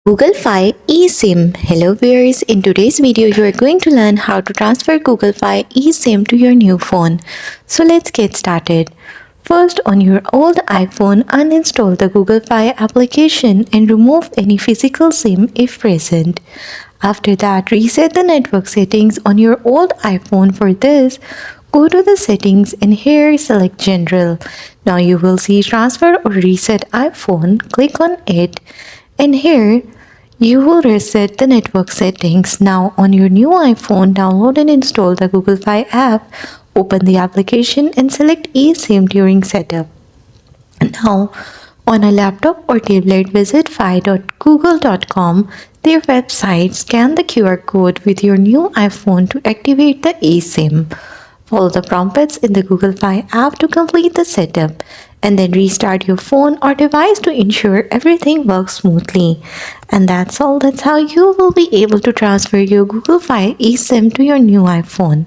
Google Fi eSIM. Hello viewers, in today's video you are going to learn how to transfer Google Fi eSIM to your new phone. So let's get started. First, on your old iPhone, uninstall the Google Fi application and remove any physical SIM if present. After that, reset the network settings on your old iPhone. For this, go to the settings and here select General. Now you will see Transfer or Reset iPhone. Click on it and here you will reset the network settings. Now on your new iPhone, download and install the Google Fi app. Open the application and select eSIM during setup. Now, on a laptop or tablet, visit fi.google.com, their website. Scan the QR code with your new iPhone to activate the eSIM. Follow the prompts in the Google Fi app to complete the setup, and then restart your phone or device to ensure everything works smoothly. And that's all. That's how you will be able to transfer your Google Fi eSIM to your new iPhone.